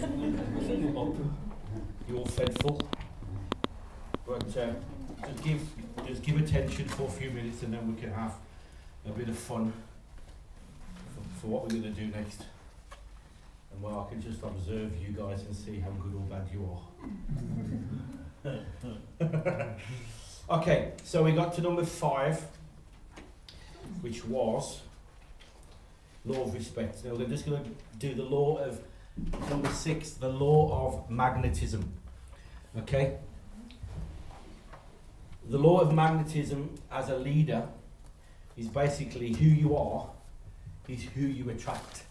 up. You're all fed full. But just give attention for a few minutes, and then we can have a bit of fun for what we're going to do next. And well, I can just observe you guys and see how good or bad you are. Okay, so we got to number 5, which was law of respect. Now we're just going to do the law of number 6, the law of magnetism. Okay? The law of magnetism as a leader is basically who you are is who you attract.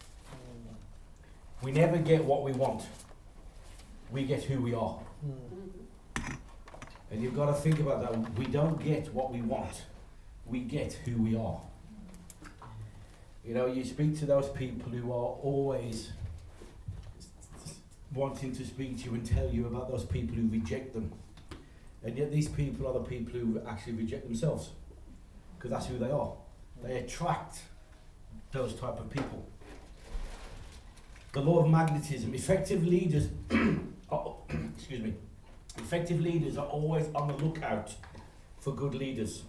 We never get what we want. We get who we are. And you've got to think about that. We don't get what we want. We get who we are. You know, you speak to those people who are always wanting to speak to you and tell you about those people who reject them. And yet these people are the people who actually reject themselves. Because that's who they are. They attract those type of people. The law of magnetism. Effective leaders effective leaders are always on the lookout for good leaders.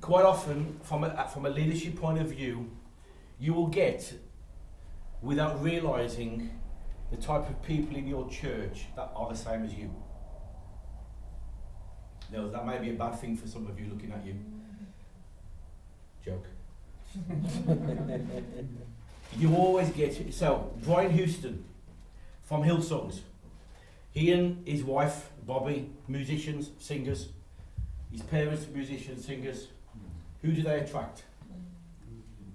Quite often, from a leadership point of view, you will get, without realizing, the type of people in your church that are the same as you. Now, that may be a bad thing for some of you looking at you. Joke. You always get, so Brian Houston from Hillsongs, he and his wife, Bobby, musicians, singers, his parents, musicians, singers. Who do they attract?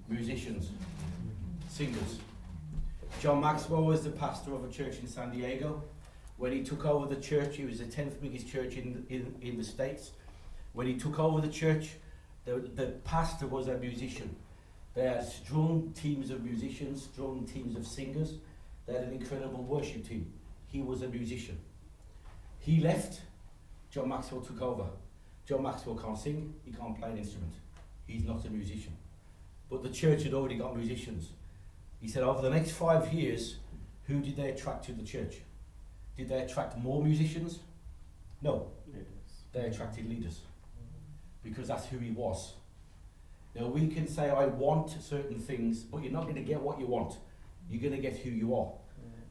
Musicians, singers. John Maxwell was the pastor of a church in San Diego. When he took over the church, it was the 10th biggest church in the States. When he took over the church, the pastor was a musician. They had strong teams of musicians, strong teams of singers. They had an incredible worship team. He was a musician. He left, John Maxwell took over. John Maxwell can't sing, he can't play an instrument. He's not a musician. But the church had already got musicians. He said over the next 5 years, who did they attract to the church? Did they attract more musicians? No. They attracted leaders. Because that's who he was. Now we can say, I want certain things, but you're not going to get what you want. You're going to get who you are.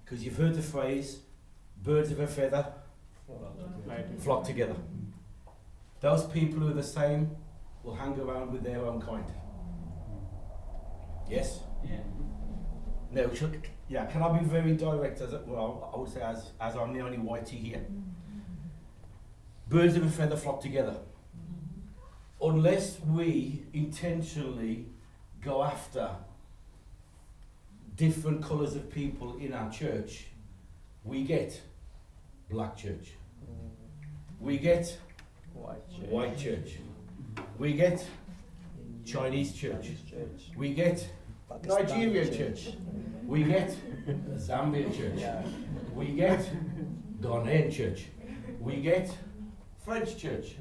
Because you've heard the phrase, birds of a feather flock together. Those people who are the same will hang around with their own kind. Yes? Yeah. No, can I be very direct? I would say as I'm the only whitey here. Birds of a feather flock together. Unless we intentionally go after different colours of people in our church, we get black church. We get white church. We get Chinese church. We get Nigerian church. We get Zambian church. We get Ghanaian church. We get French church.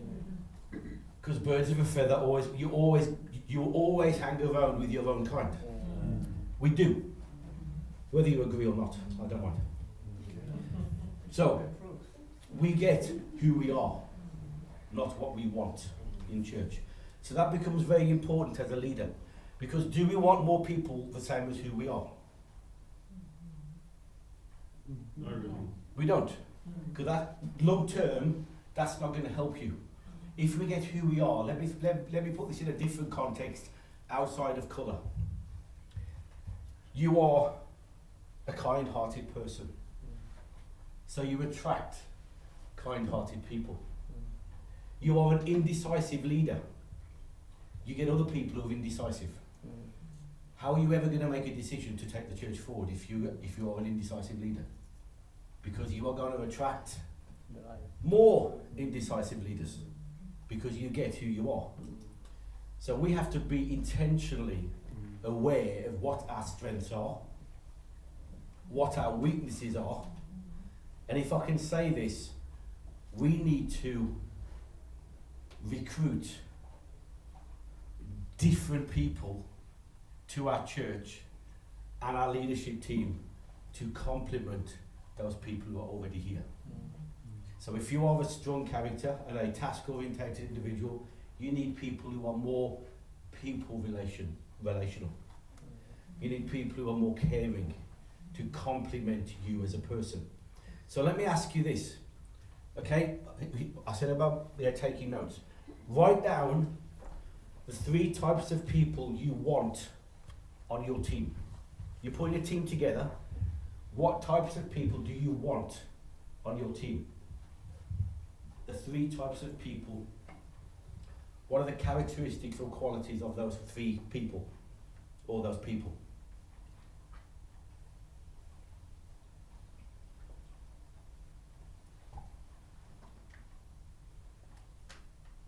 Because birds of a feather you always hang around with your own kind. We do. Whether you agree or not, I don't mind. So, we get who we are, not what we want in church. So that becomes very important as a leader. Because do we want more people the same as who we are? Not really. We don't. Because that long term, that's not going to help you. If we get who we are, let me put this in a different context outside of colour. You are a kind-hearted person. So you attract kind-hearted people. You are an indecisive leader. You get other people who are indecisive. How are you ever going to make a decision to take the church forward if you are an indecisive leader? Because you are going to attract more indecisive leaders. Because you get who you are. So we have to be intentionally aware of what our strengths are, what our weaknesses are, and if I can say this, we need to recruit different people to our church and our leadership team to complement those people who are already here. So if you are a strong character and a task-oriented individual, you need people who are more relational. You need people who are more caring to complement you as a person. So let me ask you this, okay? I said about taking notes. Write down the 3 types of people you want on your team. You're putting a team together. What types of people do you want on your team? The 3 types of people. What are the characteristics or qualities of those 3 people, or those people?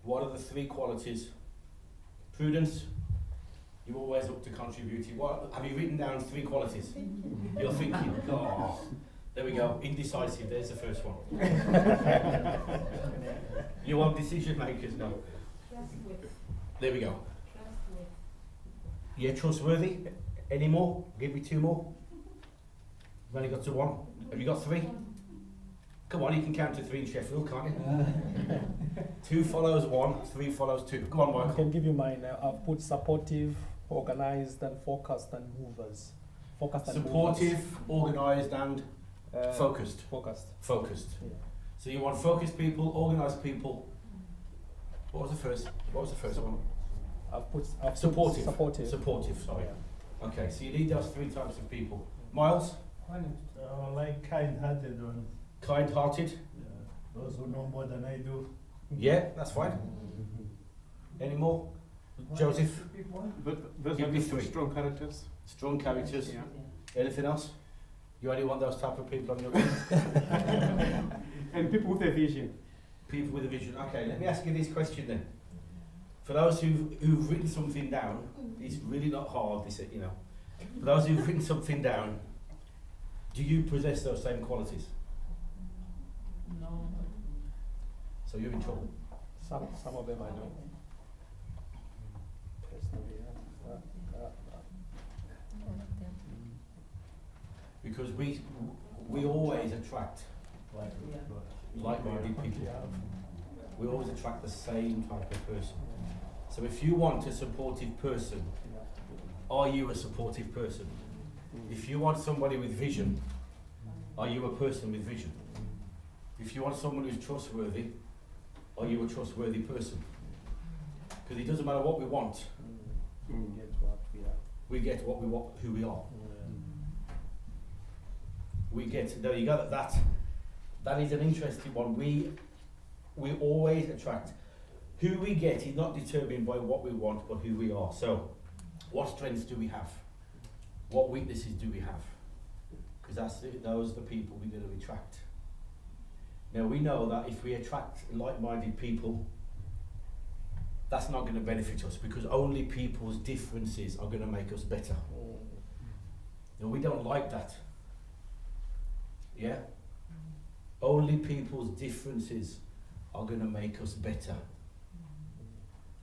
What are the 3 qualities? Prudence, you're always up to contributing. What have you written down? 3 qualities. You're thinking, oh, there we go. Indecisive. There's the first one. You want decision makers now. There we go. Yeah, trustworthy. Any more? Give me 2 more. You've only got to 1. Have you got 3? Come on, you can count to 3 in Sheffield, can't you? 2 follows 1, 3 follows 2. Go on, Michael. I can give you mine. I've put supportive, organized, and focused, and movers. Supportive, organised, and focused. Focused. Yeah. So you want focused people, organised people. What was the first one? I've Supportive. Supportive. Supportive, sorry. Yeah. Okay, so you need those 3 types of people. Miles? Like kind-hearted ones. Kind-hearted? Those who know more than I do. Yeah, that's fine. Any more? Joseph? Those Give are me just 3. strong characters. Strong characters. Yeah. Anything else? You only want those type of people on your team? And people with a vision. People with a vision. Okay, let me ask you this question then. For those who've written something down, it's really not hard, this, you know. For those who've written something down, do you possess those same qualities? No. So you're in trouble. Some of them I know. Personally, Because we always attract like-minded people. We always attract the same type of person. So if you want a supportive person, are you a supportive person? If you want somebody with vision, are you a person with vision? If you want someone who's trustworthy, are you a trustworthy person? Because it doesn't matter what we want, get what we are. we get what we want, who we are. We get, there you go, that is an interesting one. We always attract. Who we get is not determined by what we want, but who we are. So, what strengths do we have? What weaknesses do we have? Because those are the people we're going to attract. Now, we know that if we attract like-minded people, that's not going to benefit us, because only people's differences are going to make us better. Now, we don't like that. Yeah? Only people's differences are going to make us better.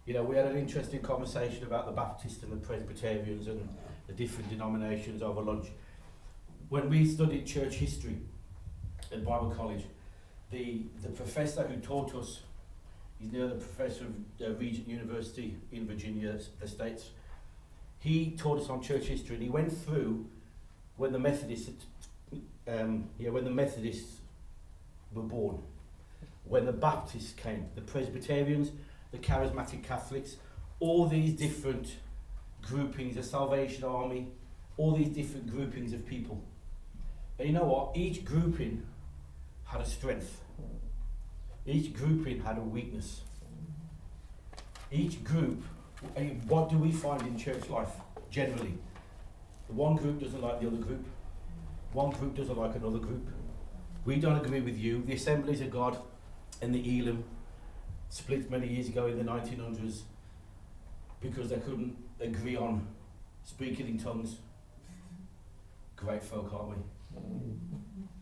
You know, we had an interesting conversation about the Baptists and the Presbyterians and the different denominations over lunch. When we studied church history at Bible College, the professor who taught us, he's now the professor of Regent University in Virginia, the States. He taught us on church history, and he went through when the Methodists were born, when the Baptists came, the Presbyterians, the Charismatic Catholics, all these different groupings, the Salvation Army, all these different groupings of people. And you know what? Each grouping had a strength. Each grouping had a weakness. Each group, what do we find in church life generally? The one group doesn't like the other group. One group doesn't like another group. We don't agree with you. The Assemblies of God and the Elam split many years ago in the 1900s because they couldn't agree on speaking in tongues. Great folk, aren't we?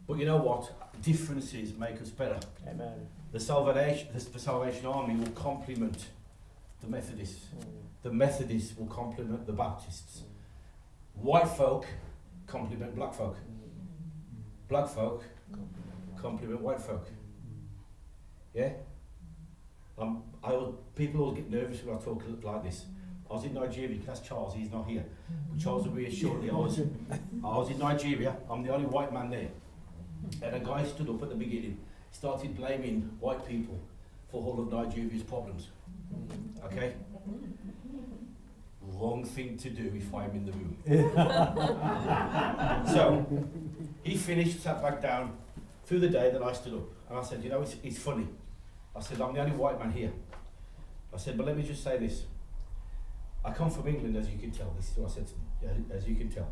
But you know what? Differences make us better. Amen. The Salvation Army will complement the Methodists. The Methodists will complement the Baptists. White folk compliment black folk. Black folk compliment white folk. Yeah? People always get nervous when I talk like this. I was in Nigeria, that's Charles, he's not here. But Charles will be here shortly. I was in Nigeria, I'm the only white man there. And a guy stood up at the beginning, started blaming white people for all of Nigeria's problems. Okay? Wrong thing to do if I'm in the room. So, he finished, sat back down, through the day, then I stood up. And I said, you know, it's funny. I said, I'm the only white man here. I said, but let me just say this. I come from England, as you can tell. This is what I said, as you can tell.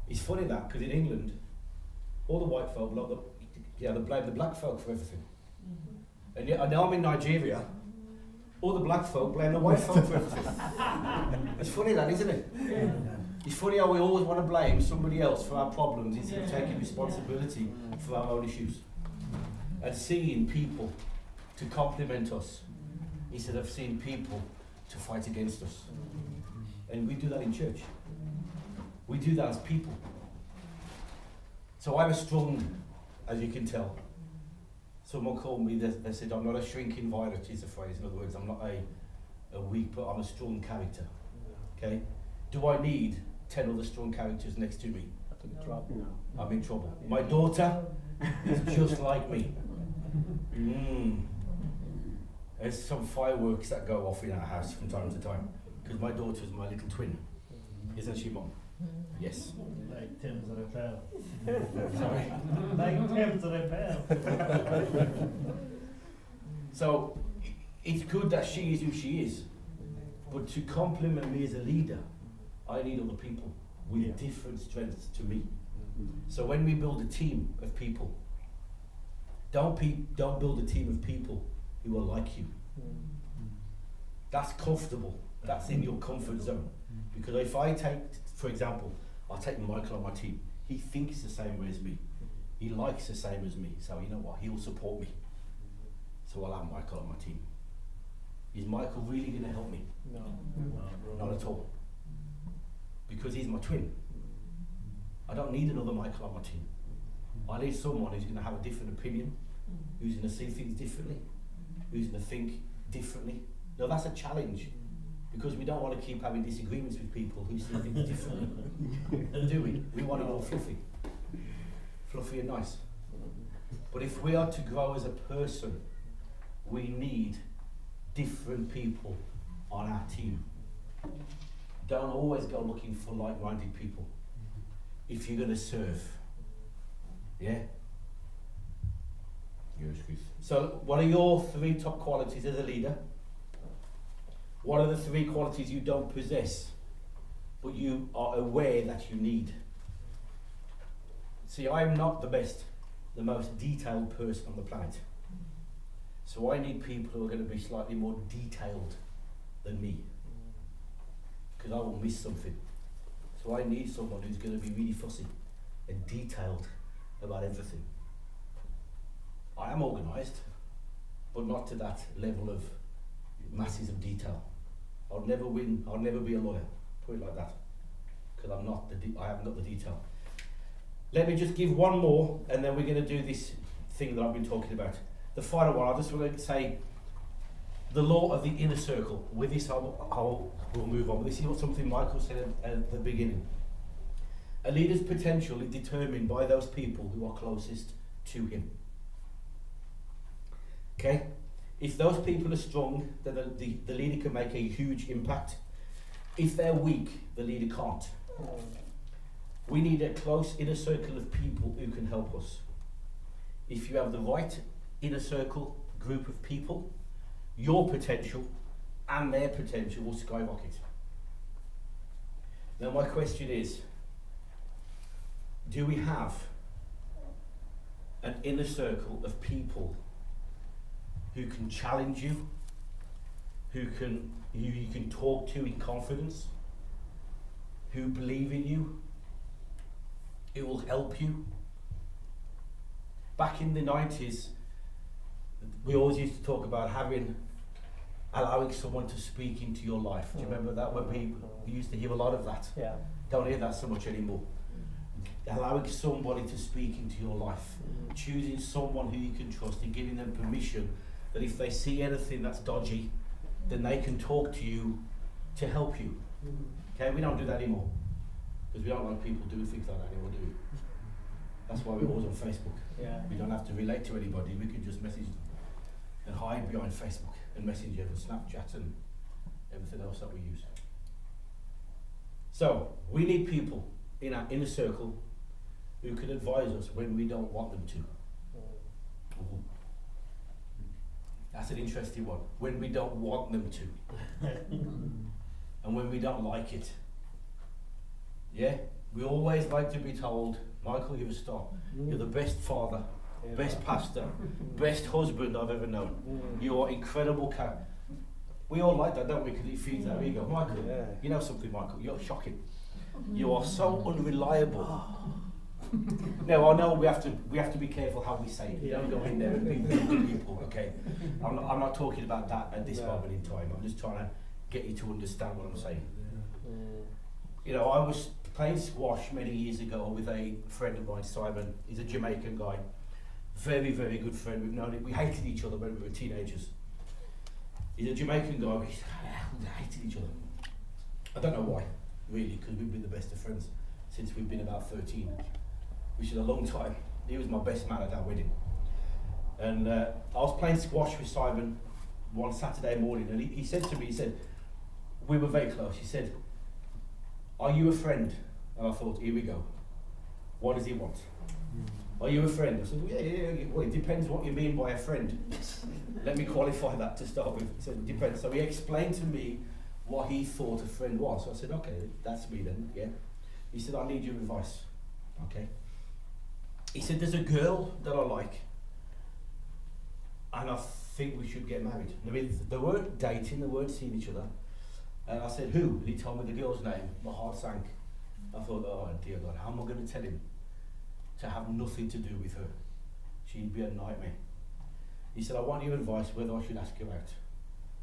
It's funny that, because in England, all the white folk, they blame the black folk for everything. And yet, now I'm in Nigeria, all the black folk blame the white folk for everything. It's funny that, isn't it? It's funny how we always want to blame somebody else for our problems instead of taking responsibility for our own issues. And seeing people to compliment us instead of seeing people to fight against us. And we do that in church. We do that as people. So I'm a strong, as you can tell. Someone called me, they said, I'm not a shrinking violet, is the phrase. In other words, I'm not a weak, but I'm a strong character. Okay? Do I need 10 other strong characters next to me? I'm in trouble. My daughter is just like me. There's some fireworks that go off in our house from time to time. Because my daughter's my little twin. Isn't she, Mom? Yes. Like Tim's repair. Sorry. Like Tim's repair. So, it's good that she is who she is. But to compliment me as a leader, I need other people with different strengths to me. So when we build a team of people, don't build a team of people who are like you. That's comfortable. That's in your comfort zone. Because if I take, for example, I'll take Michael on my team. He thinks the same way as me. He likes the same as me. So you know what? He'll support me. So I'll have Michael on my team. Is Michael really going to help me? No. Not at all. Because he's my twin. I don't need another Michael on my team. I need someone who's going to have a different opinion, who's going to see things differently, who's going to think differently. Now that's a challenge, because we don't want to keep having disagreements with people who see things differently. Do we? We want it all fluffy. Fluffy and nice. But if we are to grow as a person, we need different people on our team. Don't always go looking for like-minded people if you're going to serve. Yeah? So, what are your 3 top qualities as a leader? What are the 3 qualities you don't possess, but you are aware that you need? See, I'm not the most detailed person on the planet. So I need people who are going to be slightly more detailed than me, because I will miss something. So I need someone who's going to be really fussy and detailed about everything. I am organised, but not to that level of masses of detail. I'll never win, I'll never be a lawyer, put it like that, because I haven't got the detail. Let me just give one more, and then we're going to do this thing that I've been talking about. The final one, I just want to say the law of the inner circle. With this, we'll move on. This is something Michael said at the beginning. A leader's potential is determined by those people who are closest to him. Okay? If those people are strong, then the leader can make a huge impact. If they're weak, the leader can't. We need a close inner circle of people who can help us. If you have the right inner circle group of people, your potential and their potential will skyrocket. Now my question is, do we have an inner circle of people who can challenge you, who you can talk to in confidence, who believe in you, who will help you? Back in the 90s, we always used to talk about allowing someone to speak into your life. Do you remember that? When we used to hear a lot of that. Yeah. Don't hear that so much anymore. allowing somebody to speak into your life, choosing someone who you can trust and giving them permission that if they see anything that's dodgy, then they can talk to you to help you. Okay, we don't do that anymore because we don't like people doing things like that anymore, do we? That's why we're always on Facebook. Yeah. We don't have to relate to anybody. We can just message and hide behind Facebook and Messenger and Snapchat and everything else that we use. So we need people in our inner circle who can advise us when we don't want them to. Ooh. That's an interesting one. When we don't want them to. And when we don't like it. Yeah? We always like to be told, Michael, you're a star. You're the best father, best pastor, best husband I've ever known. You are incredible cat. We all like that, don't we? Because it feeds our ego. Michael, you know something, Michael? You're shocking. You are so unreliable. No, I know we have to be careful how we say it. You don't go in there and be rude to people, okay? I'm not talking about that at this moment in time. I'm just trying to get you to understand what I'm saying. You know, I was playing squash many years ago with a friend of mine, Simon. He's a Jamaican guy. Very, very good friend. We've known it. We hated each other when we were teenagers. He's a Jamaican guy. We hated each other. I don't know why, really, because we've been the best of friends since we've been about 13, which is a long time. He was my best man at our wedding. And I was playing squash with Simon one Saturday morning, and he said to me, he said, we were very close, he said, are you a friend? And I thought, here we go. What does he want? Are you a friend? I said, yeah. Well, it depends what you mean by a friend. Let me qualify that to start with. He said, it depends. So he explained to me what he thought a friend was. So I said, okay, that's me then, yeah. He said, I need your advice, okay. He said, there's a girl that I like, and I think we should get married. I mean, they weren't dating, they weren't seeing each other. And I said, who? And he told me the girl's name. My heart sank. I thought, oh dear God, how am I going to tell him to have nothing to do with her? She'd be a nightmare. He said, I want your advice whether I should ask her out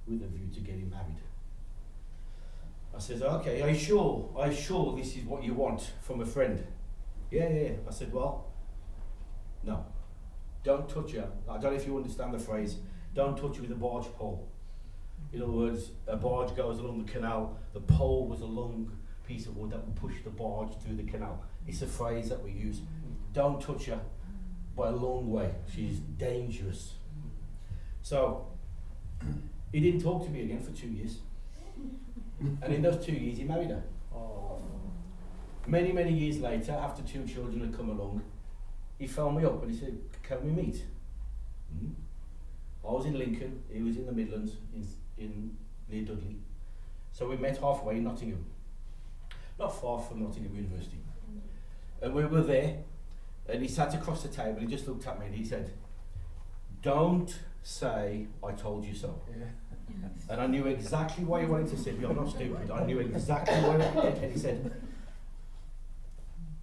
with a view to getting married. I said, okay, are you sure? Are you sure this is what you want from a friend? Yeah. I said, well, no. Don't touch her. I don't know if you understand the phrase, don't touch her with a barge pole. In other words, a barge goes along the canal, the pole was a long piece of wood that would push the barge through the canal. It's a phrase that we use. Don't touch her by a long way. She's dangerous. So, he didn't talk to me again for 2 years. And in those 2 years, he married her. Many, many years later, after 2 children had come along, he phoned me up and he said, can we meet? I was in Lincoln, he was in the Midlands, in near Dudley. So we met halfway in Nottingham. Not far from Nottingham University. And we were there, and he sat across the table, he just looked at me and he said, don't say, I told you so. And I knew exactly why he wanted to say me. I'm not stupid. I knew exactly why he did. And he said,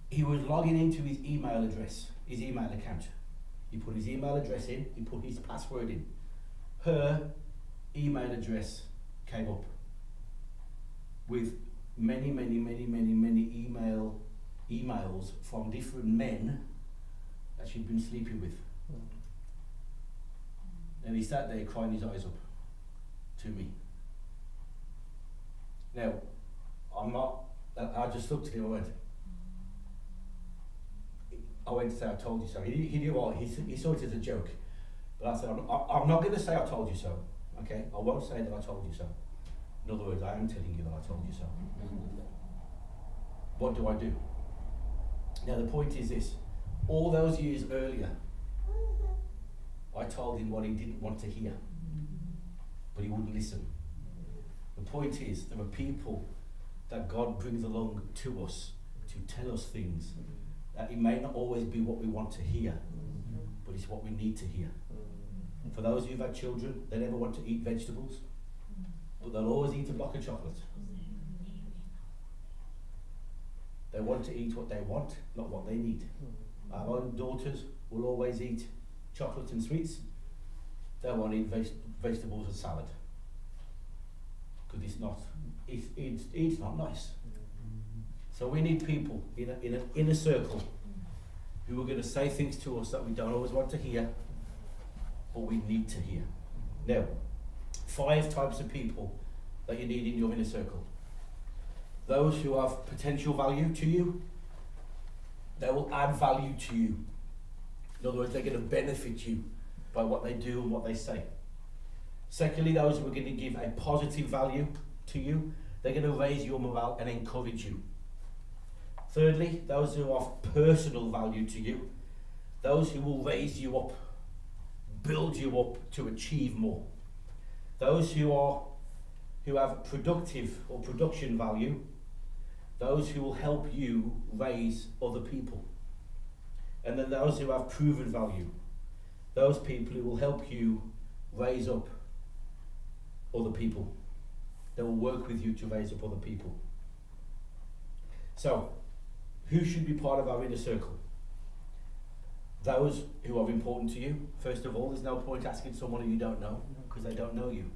he was logging into his email address, his email account. He put his email address in, he put his password in. Her email address came up with many emails from different men that she'd been sleeping with. And he sat there crying his eyes up to me. Now, I just looked at him and I went to say I told you so. He knew all, he saw it as a joke. But I said, I'm not going to say I told you so, okay? I won't say that I told you so. In other words, I am telling you that I told you so. What do I do? Now the point is this, all those years earlier, I told him what he didn't want to hear, but he wouldn't listen. The point is, there are people that God brings along to us to tell us things that it may not always be what we want to hear, but it's what we need to hear. For those of you who've had children, they never want to eat vegetables, but they'll always eat a block of chocolate. They want to eat what they want, not what they need. Our own daughters will always eat chocolate and sweets. They won't eat vegetables and salad, because it's not nice. So we need people in an inner circle who are going to say things to us that we don't always want to hear, but we need to hear. Now, 5 types of people that you need in your inner circle. Those who have potential value to you, they will add value to you. In other words, they're going to benefit you by what they do and what they say. Secondly, those who are going to give a positive value to you, they're going to raise your morale and encourage you. Thirdly, those who have personal value to you, those who will raise you up, build you up to achieve more. Those who have productive or production value, those who will help you raise other people. And then those who have proven value, those people who will help you raise up other people. They will work with you to raise up other people. So, who should be part of our inner circle? Those who are important to you. First of all, there's no point asking someone who you don't know, because they don't know you.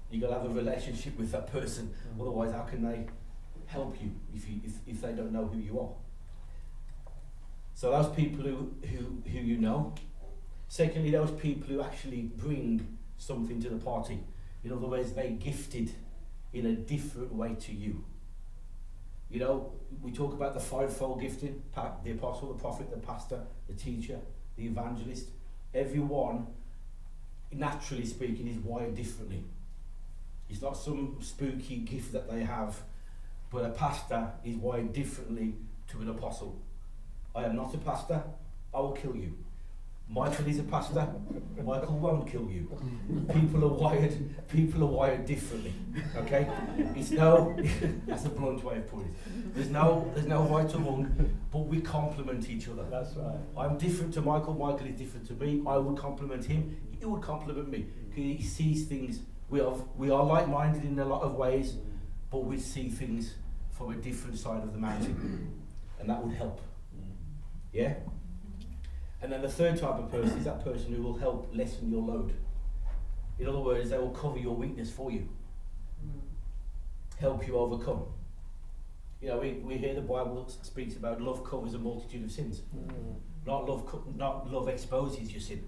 You've got to have a relationship with that person, otherwise how can they help you if they don't know who you are? So those people who you know. Secondly, those people who actually bring something to the party. In other words, they're gifted in a different way to you. You know, we talk about the 5-fold gifting: the apostle, the prophet, the pastor, the teacher, the evangelist. Everyone, naturally speaking, is wired differently. It's not some spooky gift that they have, but a pastor is wired differently to an apostle. I am not a pastor, I will kill you. Michael is a pastor, Michael won't kill you. People are wired differently. Okay? It's no that's a blunt way of putting it. There's no right or wrong, but we complement each other. That's right. I'm different to Michael, Michael is different to me. I would compliment him, he would compliment me. Because he sees things, we are like-minded in a lot of ways, but we see things from a different side of the mountain. And that would help. Yeah? And then the third type of person is that person who will help lessen your load. In other words, they will cover your weakness for you. Help you overcome. You know, we hear the Bible speaks about love covers a multitude of sins. Not love exposes your sin.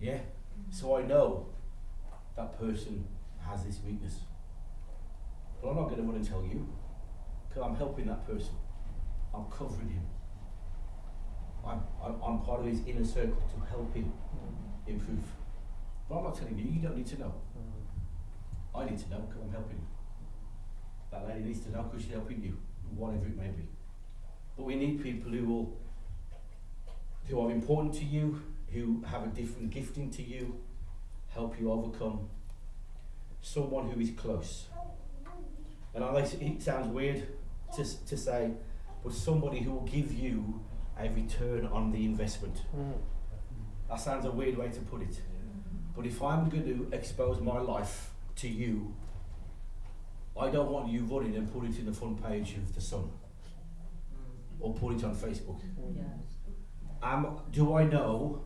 Yeah? So I know that person has this weakness. But I'm not going to run and tell you, because I'm helping that person. I'm covering him. I'm part of his inner circle to help him improve. But I'm not telling you, you don't need to know. I need to know because I'm helping him. That lady needs to know because she's helping you, whatever it may be. But we need people who are important to you, who have a different gifting to you, help you overcome. Someone who is close. And I know it sounds weird to say, but somebody who will give you a return on the investment. That sounds a weird way to put it. But if I'm going to expose my life to you, I don't want you running and put it in the front page of the Sun or put it on Facebook. Do I know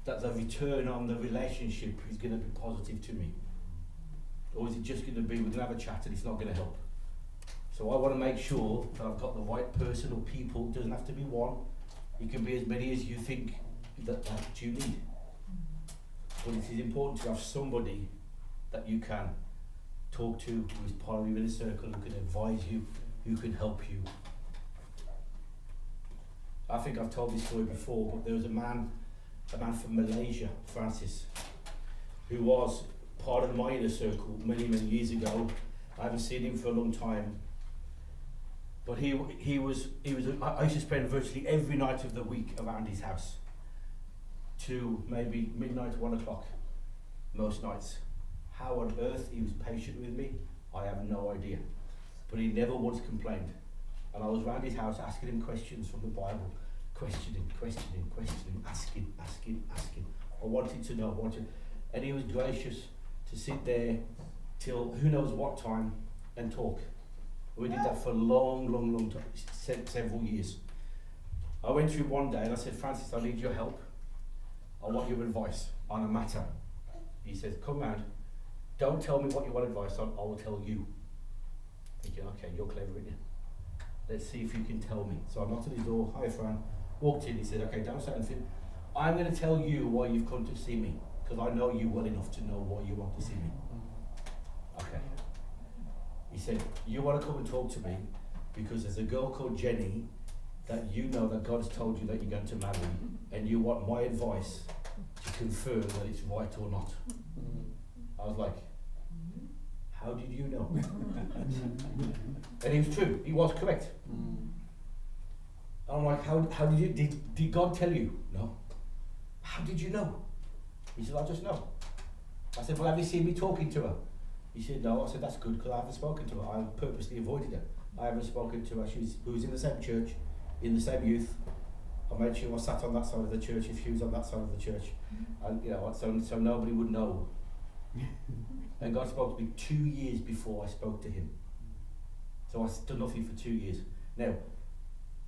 that the return on the relationship is going to be positive to me? Or is it just going to be, we're going to have a chat and it's not going to help? So I want to make sure that I've got the right person or people. It doesn't have to be one. It can be as many as you think that you need. But it is important to have somebody that you can talk to, who is part of your inner circle, who can advise you, who can help you. I think I've told this story before, but there was a man from Malaysia, Francis, who was part of my inner circle many years ago. I haven't seen him for a long time. But I used to spend virtually every night of the week around his house to maybe midnight, 1 o'clock, most nights. How on earth he was patient with me, I have no idea. But he never once complained. And I was around his house asking him questions from the Bible, questioning, asking. I wanted to know, and he was gracious to sit there till who knows what time and talk. We did that for a long time, several years. I went through one day and I said, Francis, I need your help. I want your advice on a matter. He says, come round. Don't tell me what you want advice on, I will tell you. Thinking, okay, you're clever, aren't you? Let's see if you can tell me. So I knocked at his door, hi Fran, walked in, he said, okay, don't say anything. I'm going to tell you why you've come to see me, because I know you well enough to know why you want to see me. Okay. He said, you want to come and talk to me because there's a girl called Jenny that you know that God has told you that you're going to marry, and you want my advice to confirm that it's right or not. I was like, how did you know? And it was true, he was correct. I'm like, how did you, did God tell you? No. How did you know? He said, I just know. I said, well, have you seen me talking to her? He said, no. I said, that's good, because I haven't spoken to her. I purposely avoided her. I haven't spoken to her. She was in the same church, in the same youth. I made sure I sat on that side of the church if she was on that side of the church. And, you know, so nobody would know. And God spoke to me 2 years before I spoke to him. So I done nothing for 2 years. Now,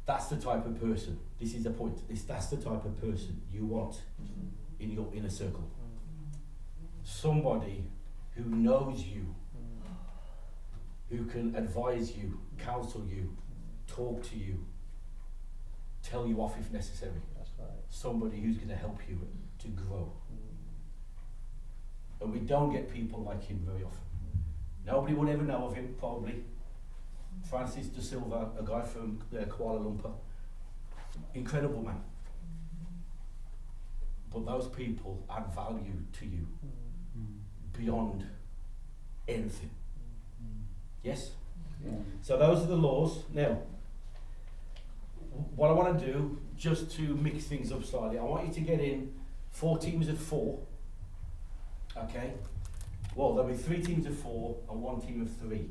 that's the type of person, this is the point, that's the type of person you want in your inner circle. Somebody who knows you, who can advise you, counsel you, talk to you, tell you off if necessary. That's right. Somebody who's going to help you to grow. And we don't get people like him very often. Nobody would ever know of him, probably. Francis de Silva, a guy from Kuala Lumpur. Incredible man. But those people add value to you beyond anything. Yes? Yeah. So those are the laws. Now, what I want to do, just to mix things up slightly, I want you to get in 4 teams of 4. Okay? Well, there'll be 3 teams of 4 and 1 team of 3.